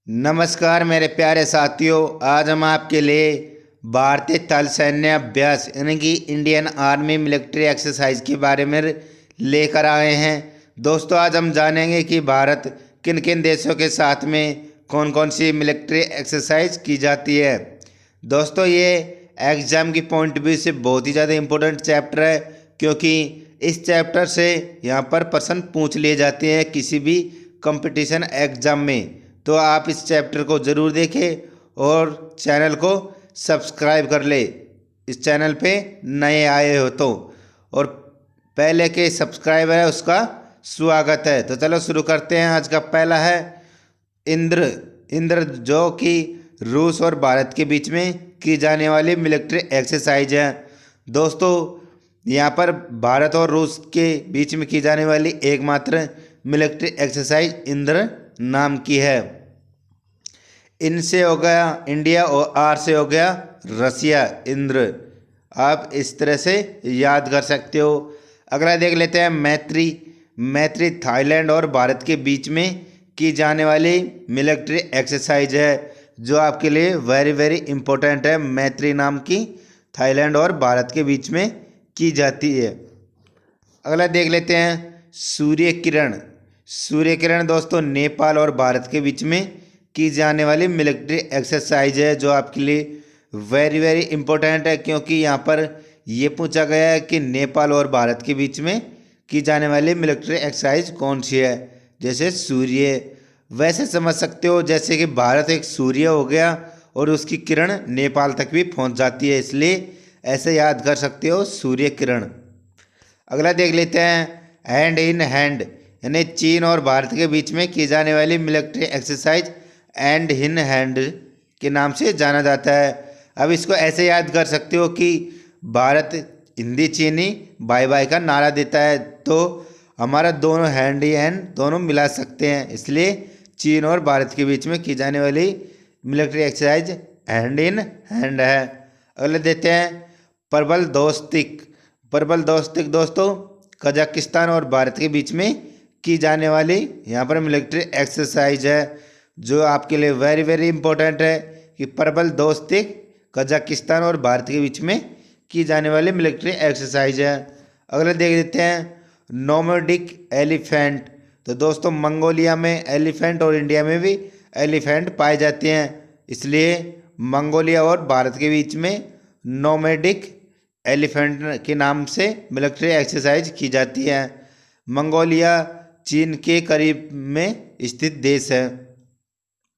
नमस्कार मेरे प्यारे साथियों। आज हम आपके लिए भारतीय थल सैन्य अभ्यास यानी कि इंडियन आर्मी मिलिट्री एक्सरसाइज के बारे में लेकर आए हैं। दोस्तों, आज हम जानेंगे कि भारत किन किन देशों के साथ में कौन कौन सी मिलिट्री एक्सरसाइज की जाती है। दोस्तों, ये एग्ज़ाम की पॉइंट व्यू से बहुत ही ज़्यादा इम्पोर्टेंट चैप्टर है, क्योंकि इस चैप्टर से यहाँ पर प्रश्न पूछ लिए जाते हैं किसी भी कंपटीशन एग्ज़ाम में। तो आप इस चैप्टर को ज़रूर देखें और चैनल को सब्सक्राइब कर ले, इस चैनल पे नए आए हो तो, और पहले के सब्सक्राइबर है उसका स्वागत है। तो चलो शुरू करते हैं। आज का पहला है इंद्र जो कि रूस और भारत के बीच में की जाने वाली मिलिट्री एक्सरसाइज है। दोस्तों, यहाँ पर भारत और रूस के बीच में की जाने वाली एकमात्र मिलिट्री एक्सरसाइज इंद्र नाम की है। इन से हो गया इंडिया और आर से हो गया रसिया, इंद्र। आप इस तरह से याद कर सकते हो। अगला देख लेते हैं मैत्री थाईलैंड और भारत के बीच में की जाने वाली मिलिट्री एक्सरसाइज है, जो आपके लिए वेरी वेरी इंपॉर्टेंट है। मैत्री नाम की थाईलैंड और भारत के बीच में की जाती है। अगला देख लेते हैं सूर्य किरण दोस्तों नेपाल और भारत के बीच में की जाने वाली मिलिट्री एक्सरसाइज है, जो आपके लिए वेरी वेरी इंपॉर्टेंट है, क्योंकि यहाँ पर ये पूछा गया है कि नेपाल और भारत के बीच में की जाने वाली मिलिट्री एक्सरसाइज कौन सी है। जैसे सूर्य, वैसे समझ सकते हो जैसे कि भारत एक सूर्य हो गया और उसकी किरण नेपाल तक भी पहुँच जाती है, इसलिए ऐसे याद कर सकते हो सूर्य किरण। अगला देख लेते हैं हैंड इन हैंड, यानी चीन और भारत के बीच में की जाने वाली military exercise hand in hand के नाम से जाना जाता है। अब इसको ऐसे याद कर सकते हो कि भारत हिंदी चीनी बाय बाय का नारा देता है, तो हमारा दोनों हैंड ही हैंड दोनों मिला सकते हैं, इसलिए चीन और भारत के बीच में की जाने वाली military exercise hand in hand है। अगले देते हैं प्रबल दोस्तिक दोस्तों कजाकिस्तान और भारत के बीच में की जाने वाली यहाँ पर मिलिट्री एक्सरसाइज है, जो आपके लिए वेरी वेरी इंपॉर्टेंट है कि प्रबल दोस्तिक कजाकिस्तान और भारत के बीच में की जाने वाली मिलिट्री एक्सरसाइज है। अगले देख लेते हैं नोमैडिक एलिफेंट। तो दोस्तों, मंगोलिया में एलिफेंट और इंडिया में भी एलिफेंट पाए जाते हैं, इसलिए मंगोलिया और भारत के बीच में नोमैडिक एलिफेंट के नाम से मिलिट्री एक्सरसाइज की जाती है। मंगोलिया चीन के करीब में स्थित देश है।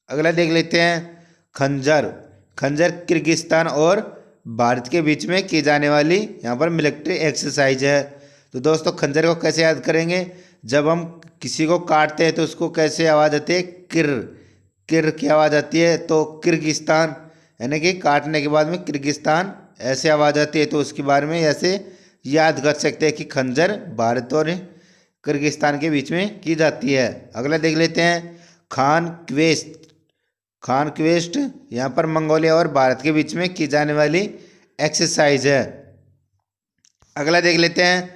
अगला देख लेते हैं खंजर किर्गिस्तान और भारत के बीच में की जाने वाली यहाँ पर मिलिट्री एक्सरसाइज है। तो दोस्तों, खंजर को कैसे याद करेंगे? जब हम किसी को काटते हैं तो उसको कैसे आवाज़ आती है? किर की आवाज़ आती है। तो किर्गिस्तान यानी कि काटने के बाद में किर्गिस्तान ऐसे आवाज़ आती है, तो उसके बारे में ऐसे याद कर सकते हैं कि खंजर भारत और किर्गिस्तान के बीच में की जाती है। अगला देख लेते हैं खान क्वेस्ट यहाँ पर मंगोलिया और भारत के बीच में की जाने वाली एक्सरसाइज है। अगला देख लेते हैं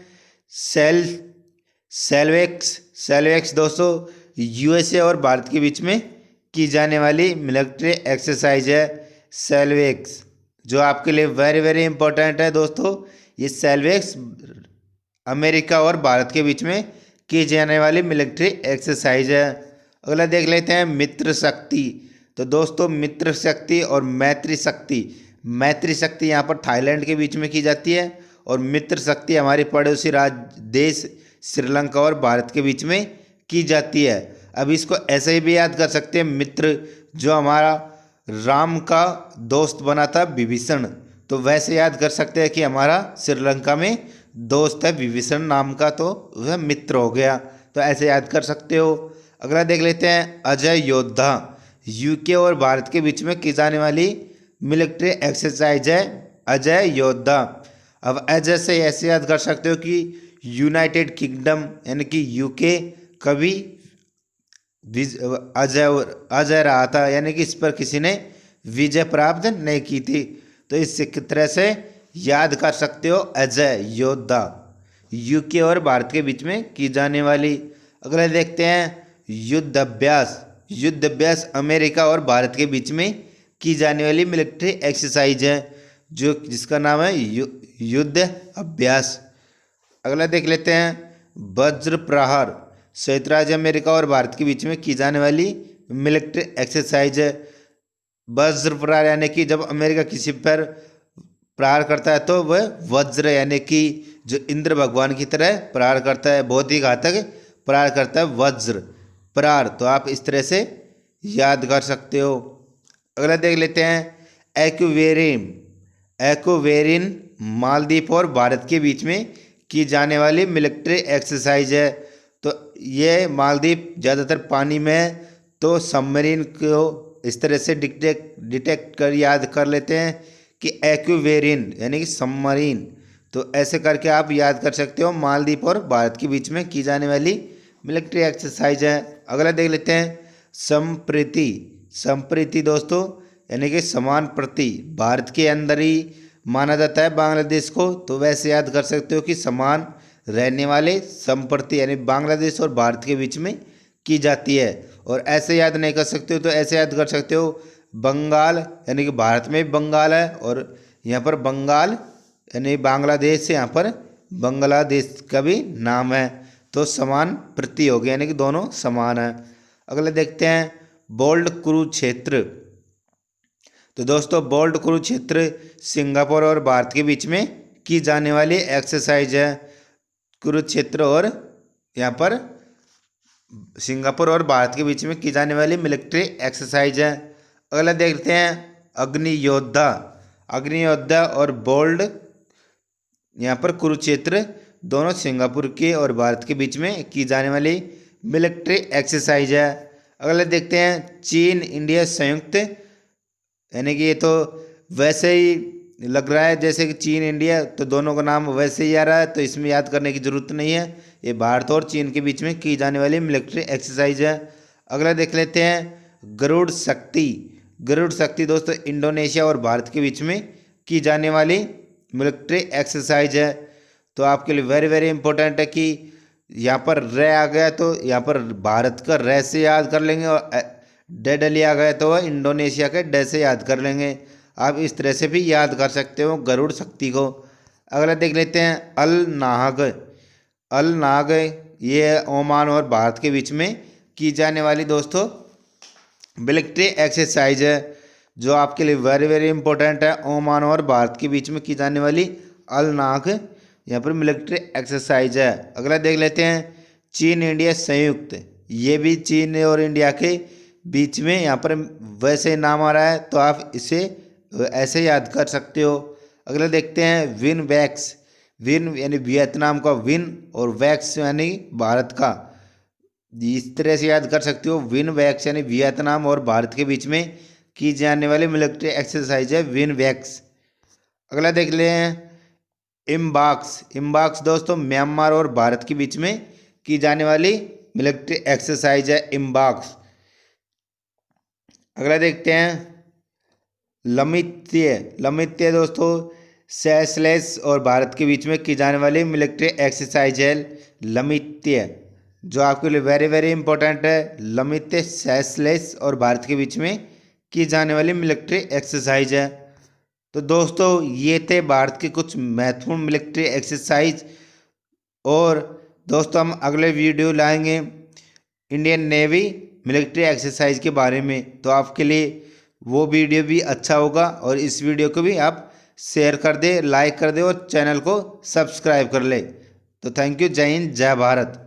सेल्वेक्स दोस्तों यूएसए और भारत के बीच में की जाने वाली मिलिट्री एक्सरसाइज है। सेल्वेक्स जो आपके लिए वेरी वेरी इंपॉर्टेंट है दोस्तों। ये सेल्वेक्स अमेरिका और भारत के बीच में की जाने वाली मिलिट्री एक्सरसाइज है। अगला देख लेते हैं मित्र शक्ति। तो दोस्तों, मित्र शक्ति और मैत्री शक्ति यहाँ पर थाईलैंड के बीच में की जाती है, और मित्र शक्ति हमारे पड़ोसी राज्य देश श्रीलंका और भारत के बीच में की जाती है। अब इसको ऐसे ही भी याद कर सकते हैं, मित्र जो हमारा राम का दोस्त बना था विभीषण, तो वैसे याद कर सकते हैं कि हमारा श्रीलंका में दोस्त है विभीषण नाम का, तो वह मित्र हो गया। तो ऐसे याद कर सकते हो। अगला देख लेते हैं अजय योद्धा। यूके और भारत के बीच में की जाने वाली मिलिट्री एक्सरसाइज है अजय योद्धा। अब अजय से ऐसे याद कर सकते हो कि यूनाइटेड किंगडम यानी कि यूके कभी अजय रहा था, यानी कि इस पर किसी ने विजय प्राप्त नहीं की थी, तो इस तरह से याद कर सकते हो अजय योद्धा, यूके और भारत के बीच में की जाने वाली। अगला देखते हैं युद्ध अभ्यास। युद्ध अभ्यास अमेरिका और भारत के बीच में की जाने वाली मिलिट्री एक्सरसाइज है जो जिसका नाम है युद्ध अभ्यास। अगला देख लेते हैं वज्र प्रहार। संयुक्त राज्य अमेरिका और भारत के बीच में की जाने वाली मिलिट्री एक्सरसाइज है। वज्र प्रहार यानी कि जब अमेरिका किसी पर प्रहार करता है तो वह वज्र यानी कि जो इंद्र भगवान की तरह प्रहार करता है, बहुत ही घातक प्रहार करता है वज्र प्रहार। तो आप इस तरह से याद कर सकते हो। अगला देख लेते हैं एक्वेरिन। एक्वेरिन मालदीव और भारत के बीच में की जाने वाली मिलिट्री एक्सरसाइज है। तो ये मालदीव ज़्यादातर पानी में है, तो सबमरीन को इस तरह से डिटेक्ट कर याद कर लेते हैं कि एक्वेरिन यानी कि सबमरीन। तो ऐसे करके आप याद कर सकते हो मालदीव और भारत के बीच में की जाने वाली मिलिट्री एक्सरसाइज है। अगला देख लेते हैं संप्रीति। संप्रीति दोस्तों यानी कि समान प्रति। भारत के अंदर ही माना जाता है बांग्लादेश को, तो वैसे याद कर सकते हो कि समान रहने वाले संप्रति यानी बांग्लादेश और भारत के बीच में की जाती है। और ऐसे याद नहीं कर सकते हो तो ऐसे याद कर सकते हो बंगाल यानी कि भारत में बंगाल है और यहाँ पर बंगाल यानी बांग्लादेश से यहाँ पर बांग्लादेश का भी नाम है, तो समान प्रति हो गया यानी कि दोनों समान है। अगले देखते हैं बोल्ड कुरुक्षेत्र। तो दोस्तों बोल्ड कुरुक्षेत्र सिंगापुर और भारत के बीच में की जाने वाली एक्सरसाइज है। कुरुक्षेत्र और यहाँ पर सिंगापुर और भारत के बीच में की जाने वाली मिलिट्री एक्सरसाइज है। अगला देखते हैं अग्नि योद्धा। अग्नि योद्धा और बोल्ड यहाँ पर कुरुक्षेत्र दोनों सिंगापुर के और भारत के बीच में की जाने वाली मिलिट्री एक्सरसाइज है। अगला देखते हैं चीन इंडिया संयुक्त, यानी कि ये तो वैसे ही लग रहा है जैसे कि चीन इंडिया, तो दोनों का नाम वैसे ही आ रहा है, तो इसमें याद करने की ज़रूरत नहीं है। ये भारत और चीन के बीच में की जाने वाली मिलिट्री एक्सरसाइज है। अगला देख लेते हैं गरुड़ शक्ति। गरुड़ शक्ति दोस्तों इंडोनेशिया और भारत के बीच में की जाने वाली मिलिट्री एक्सरसाइज है। तो आपके लिए वेरी वेरी इंपॉर्टेंट है कि यहाँ पर रे आ गया तो यहाँ पर भारत का रे से याद कर लेंगे और डेडली आ गया तो वह इंडोनेशिया के डे से याद कर लेंगे। आप इस तरह से भी याद कर सकते हो गरुड़ शक्ति को। अगला देख लेते हैं अल नाहग। अल नाहग ये ओमान और भारत के बीच में की जाने वाली दोस्तों मिलिट्री एक्सरसाइज है जो आपके लिए वेरी वेरी इंपॉर्टेंट है। ओमान और भारत के बीच में की जाने वाली अल नाहग यहाँ पर मिलिट्री एक्सरसाइज है। अगला देख लेते हैं चीन इंडिया संयुक्त। ये भी चीन और इंडिया के बीच में यहाँ पर वैसे नाम आ रहा है, तो आप इसे ऐसे याद कर सकते हो। अगला देखते हैं विन वैक्स। विन यानी वियतनाम का विन और वैक्स यानी भारत का, इस तरह से याद कर सकते हो। विन वैक्स यानी वियतनाम और भारत के बीच में की जाने वाली मिलिट्री एक्सरसाइज है विन वैक्स। अगला देख ले हैं इम्बाक्स। इम्बाक्स दोस्तों म्यांमार और भारत के बीच में की जाने वाली मिलिट्री एक्सरसाइज है इम्बाक्स। अगला देखते हैं लमित्य। लमित्य दोस्तों सेशेल्स और भारत के बीच में की जाने वाली मिलिट्री एक्सरसाइज है लमित्य, जो आपके लिए वेरी वेरी इंपॉर्टेंट है। लमित्य सेशेल्स और भारत के बीच में की जाने वाली मिलिट्री एक्सरसाइज है। तो दोस्तों ये थे भारत के कुछ महत्वपूर्ण मिलिट्री एक्सरसाइज, और दोस्तों हम अगले वीडियो लाएंगे इंडियन नेवी मिलिट्री एक्सरसाइज के बारे में, तो आपके लिए वो वीडियो भी अच्छा होगा। और इस वीडियो को भी आप शेयर कर दे, लाइक कर दे और चैनल को सब्सक्राइब कर ले। तो थैंक यू। जय हिंद, जय भारत।